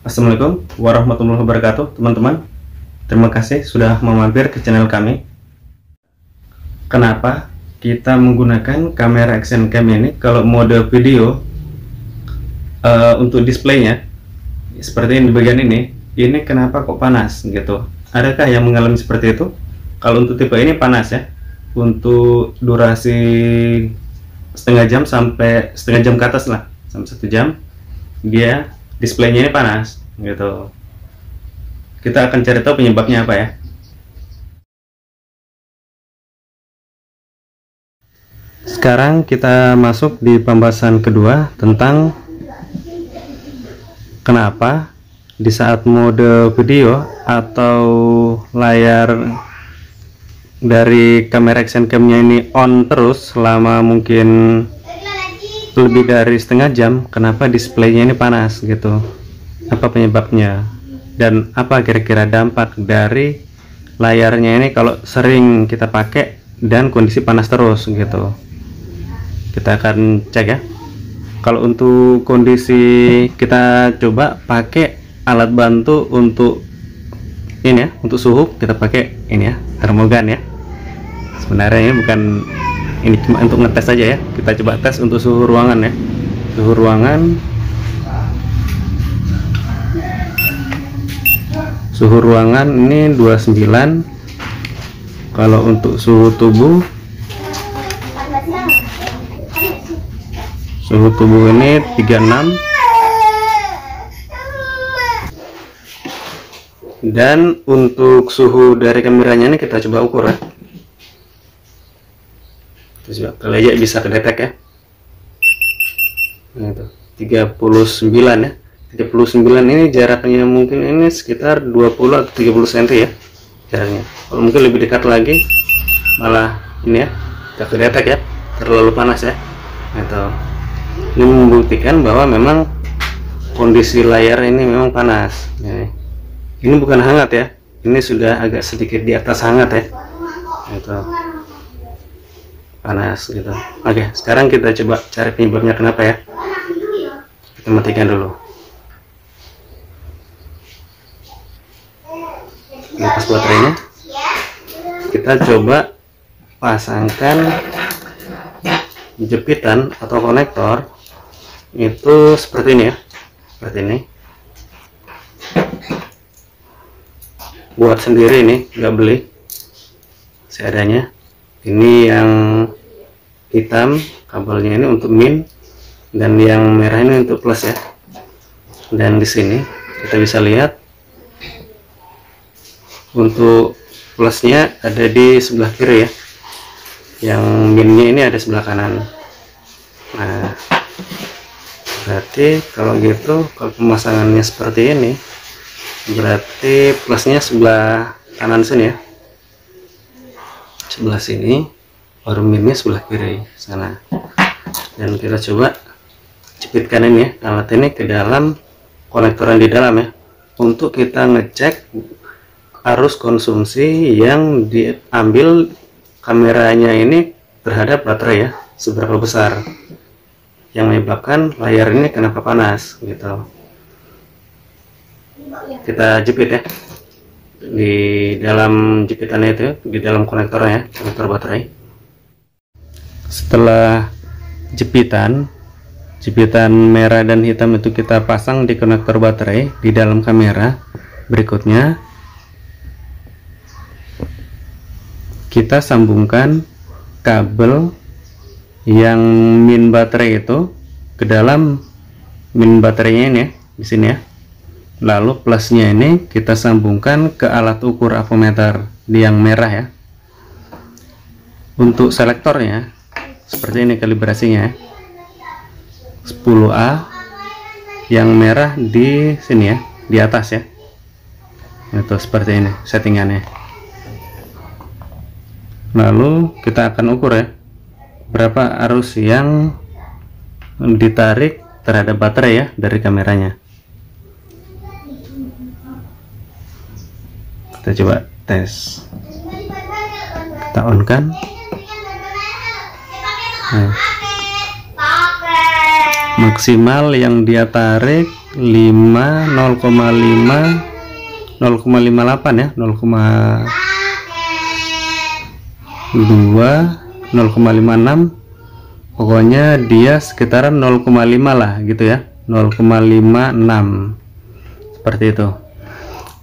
Assalamualaikum warahmatullahi wabarakatuh, teman-teman. Terima kasih sudah mampir ke channel kami. Kenapa kita menggunakan kamera action cam ini kalau mode video untuk displaynya seperti ini di bagian ini kenapa kok panas gitu? Adakah yang mengalami seperti itu? Kalau untuk tipe ini panas ya, untuk durasi setengah jam sampai setengah jam ke atas lah, sampai 1 jam dia displaynya ini panas gitu. Kita akan cari tahu penyebabnya apa ya. Sekarang kita masuk di pembahasan kedua tentang kenapa di saat mode video atau layar dari kamera action cam-nya ini on terus selama mungkin lebih dari setengah jam, kenapa displaynya ini panas gitu? Apa penyebabnya? Dan apa kira-kira dampak dari layarnya ini kalau sering kita pakai dan kondisi panas terus gitu? Kita akan cek ya. Kalau untuk kondisi, kita coba pakai alat bantu untuk ini ya, untuk suhu kita pakai ini ya, termogan ya. Sebenarnya ini bukan, ini cuma untuk ngetes saja ya. Kita coba tes untuk suhu ruangan ya. Suhu ruangan ini 29. Kalau untuk suhu tubuh ini 36. Dan untuk suhu dari kameranya ini kita coba ukur ya. Coba aja bisa kedetek ya. Nah, itu 39 ya. 39 ini jaraknya mungkin ini sekitar 20 atau 30 cm ya jaraknya. Kalau mungkin lebih dekat lagi malah ini ya, tidak kedetek ya, terlalu panas ya. Itu ini membuktikan bahwa memang kondisi layar ini memang panas ya. Ini bukan hangat ya, ini sudah agak sedikit di atas hangat ya. Itu panas gitu. Oke, sekarang kita coba cari penyebabnya kenapa ya. Kita matikan dulu. Lepas baterainya. Kita coba pasangkan jepitan atau konektor itu seperti ini ya, seperti ini. Buat sendiri ini, nggak beli, seadanya. Ini yang hitam kabelnya ini untuk min, dan yang merah ini untuk plus ya. Dan di sini kita bisa lihat untuk plusnya ada di sebelah kiri ya, yang minnya ini ada sebelah kanan. Nah, berarti kalau gitu, kalau pemasangannya seperti ini, berarti plusnya sebelah kanan sini ya, sebelah sini, baru minnya sebelah kiri sana. Dan kita coba jepitkan ini ya, alat ini ke dalam konektoran di dalam ya, untuk kita ngecek arus konsumsi yang diambil kameranya ini terhadap baterai ya, seberapa besar yang menyebabkan layar ini kenapa panas gitu. Kita jepit ya di dalam jepitannya itu, di dalam konektornya ya, konektor baterai. Setelah jepitan merah dan hitam itu kita pasang di konektor baterai di dalam kamera, berikutnya kita sambungkan kabel yang min baterai itu ke dalam min baterainya ini ya, di sini ya. Lalu plusnya ini kita sambungkan ke alat ukur avometer di yang merah ya. Untuk selektornya seperti ini kalibrasinya ya, 10A, yang merah di sini ya, di atas ya. Itu seperti ini settingannya. Lalu kita akan ukur ya, berapa arus yang ditarik terhadap baterai ya dari kameranya. Kita coba tes, kita on kan. Nah, maksimal yang dia tarik 0,58 ya, 0,2, 0,56, pokoknya dia sekitaran 0,5 lah gitu ya, 0,56 seperti itu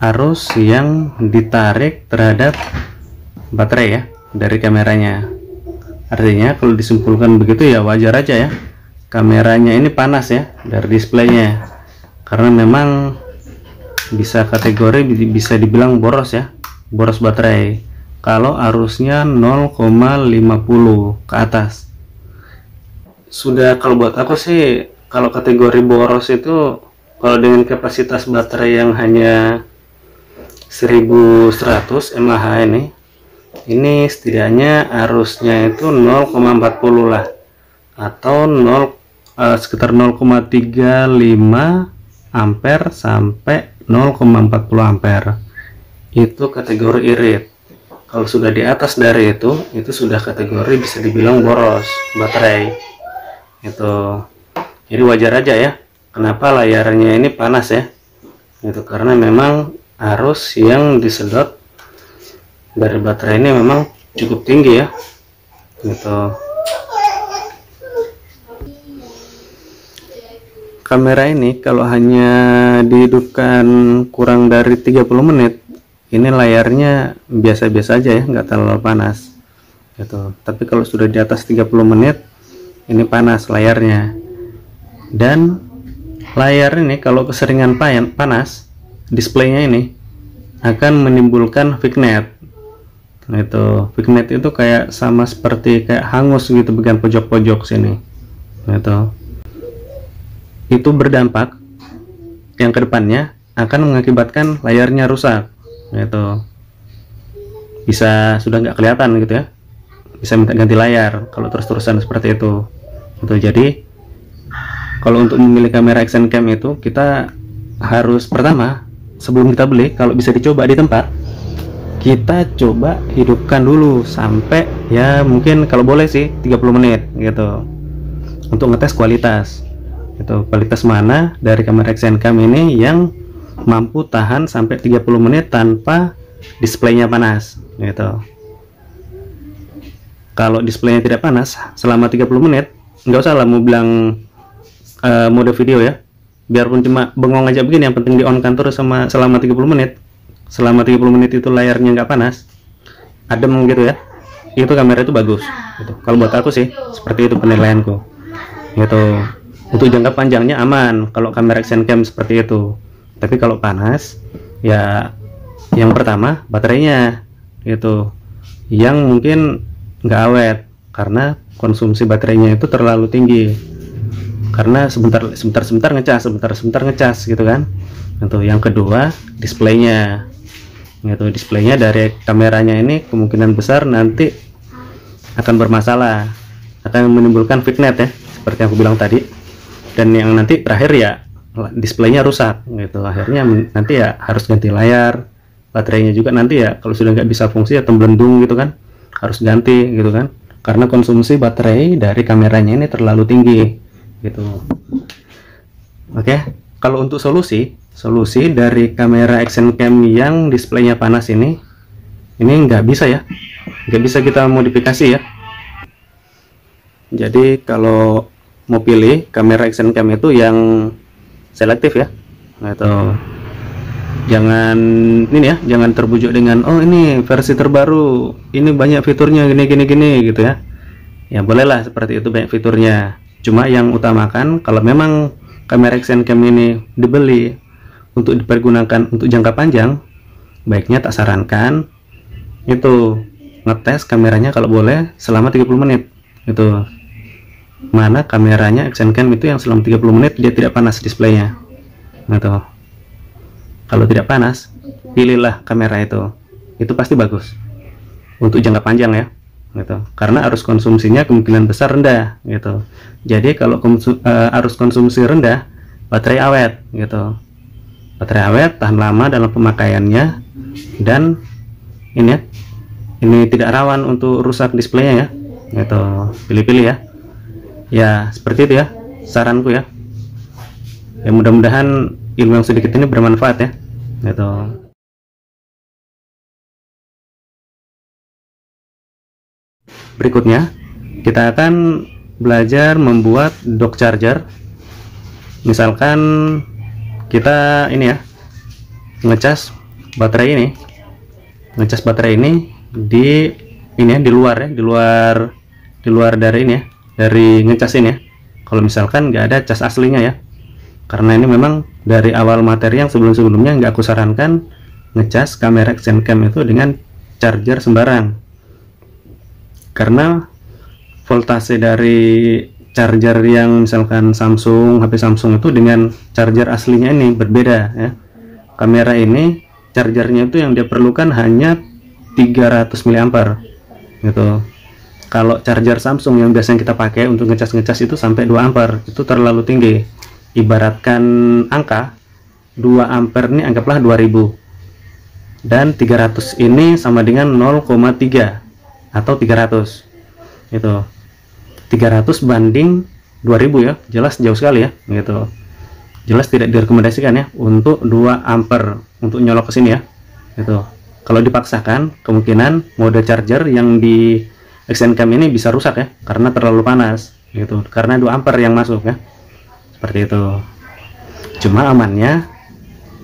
arus yang ditarik terhadap baterai ya dari kameranya. Artinya kalau disimpulkan begitu ya wajar aja ya, kameranya ini panas ya dari displaynya, karena memang bisa kategori bisa dibilang boros ya, boros baterai kalau arusnya 0,50 ke atas. Sudah, kalau buat aku sih kalau kategori boros itu kalau dengan kapasitas baterai yang hanya 1100 mAh ini setidaknya arusnya itu 0,40 lah, atau sekitar 0,35 ampere sampai 0,40 ampere. Itu kategori irit. Kalau sudah di atas dari itu sudah kategori bisa dibilang boros baterai. Itu jadi wajar aja ya kenapa layarnya ini panas ya, itu karena memang arus yang disedot dari baterai ini memang cukup tinggi ya gitu. Kamera ini kalau hanya dihidupkan kurang dari 30 menit ini layarnya biasa-biasa aja ya, nggak terlalu panas gitu. Tapi kalau sudah di atas 30 menit ini panas layarnya. Dan layar ini kalau keseringan panas, displaynya ini akan menimbulkan vignette. Nah, itu vignette itu kayak sama seperti kayak hangus gitu bagian pojok-pojok sini. Nah, itu berdampak yang kedepannya akan mengakibatkan layarnya rusak. Nah, itu bisa sudah nggak kelihatan gitu ya, bisa minta ganti layar kalau terus-terusan seperti itu. Jadi kalau untuk memilih kamera action cam itu kita harus pertama sebelum kita beli, kalau bisa dicoba di tempat, kita coba hidupkan dulu sampai ya mungkin kalau boleh sih 30 menit gitu untuk ngetes kualitas. Itu kualitas mana dari kamera action cam ini yang mampu tahan sampai 30 menit tanpa displaynya panas gitu. Kalau displaynya tidak panas selama 30 menit, nggak usah lah mau bilang mode video ya, biarpun cuma bengong aja begini, yang penting di on kan terus selama 30 menit. Selama 30 menit itu layarnya nggak panas, adem gitu ya, itu kamera itu bagus gitu. Kalau buat aku sih seperti itu penilaianku gitu. Untuk jangka panjangnya aman kalau kamera action cam seperti itu. Tapi kalau panas ya yang pertama baterainya gitu, yang mungkin nggak awet karena konsumsi baterainya itu terlalu tinggi, karena sebentar ngecas gitu kan. Itu yang kedua displaynya gitu, displaynya dari kameranya ini kemungkinan besar nanti akan bermasalah, akan menimbulkan vignette ya seperti yang aku bilang tadi. Dan yang nanti terakhir ya displaynya rusak gitu, akhirnya nanti ya harus ganti layar. Baterainya juga nanti ya kalau sudah nggak bisa fungsi atau melendung gitu kan, harus ganti gitu kan, karena konsumsi baterai dari kameranya ini terlalu tinggi gitu. Oke, kalau untuk solusi dari kamera action cam yang displaynya panas ini nggak bisa ya, nggak bisa kita modifikasi ya. Jadi kalau mau pilih kamera action cam itu yang selektif ya, atau jangan ini ya, jangan terbujuk dengan oh ini versi terbaru, ini banyak fiturnya gini gitu ya. Ya bolehlah seperti itu, banyak fiturnya. Cuma yang utamakan kalau memang kamera action cam ini dibeli untuk dipergunakan untuk jangka panjang, baiknya tak sarankan itu ngetes kameranya kalau boleh selama 30 menit. Itu mana kameranya action cam itu yang selama 30 menit dia tidak panas displaynya gitu. Kalau tidak panas, pilihlah kamera itu pasti bagus untuk jangka panjang ya gitu, karena arus konsumsinya kemungkinan besar rendah gitu. Jadi kalau arus konsumsi rendah, baterai awet gitu, baterai awet, tahan lama dalam pemakaiannya, dan ini tidak rawan untuk rusak displaynya ya gitu. Pilih-pilih ya seperti itu ya saranku ya. Ya mudah-mudahan ilmu yang sedikit ini bermanfaat ya, gitu. Berikutnya kita akan belajar membuat dock charger. Misalkan kita ini ya, ngecas baterai ini di ini ya, di luar ya, di luar dari ini ya, dari ngecas ini ya. Kalau misalkan nggak ada cas aslinya ya, karena ini memang dari awal materi yang sebelum-sebelumnya nggak aku sarankan ngecas kamera action cam itu dengan charger sembarang, karena voltase dari charger yang misalkan Samsung, HP Samsung itu dengan charger aslinya ini berbeda ya. Kamera ini chargernya itu yang dia perlukan hanya 300 mAh gitu. Kalau charger Samsung yang biasanya kita pakai untuk ngecas-ngecas itu sampai 2 ampere, itu terlalu tinggi. Ibaratkan angka 2 ampere ini anggaplah 2000, dan 300 ini sama dengan 0,3 atau 300 itu. 300 banding 2000 ya, jelas jauh sekali ya gitu. Jelas tidak direkomendasikan ya untuk 2 ampere untuk nyolok ke sini ya gitu. Kalau dipaksakan, kemungkinan mode charger yang di action cam ini bisa rusak ya, karena terlalu panas gitu, karena 2 ampere yang masuk ya, seperti itu. Cuma amannya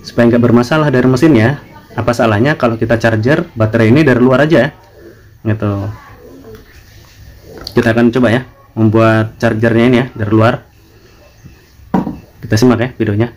supaya nggak bermasalah dari mesinnya, apa salahnya kalau kita charger baterai ini dari luar aja ya gitu. Kita akan coba ya membuat chargernya ini ya dari luar. Kita simak ya videonya.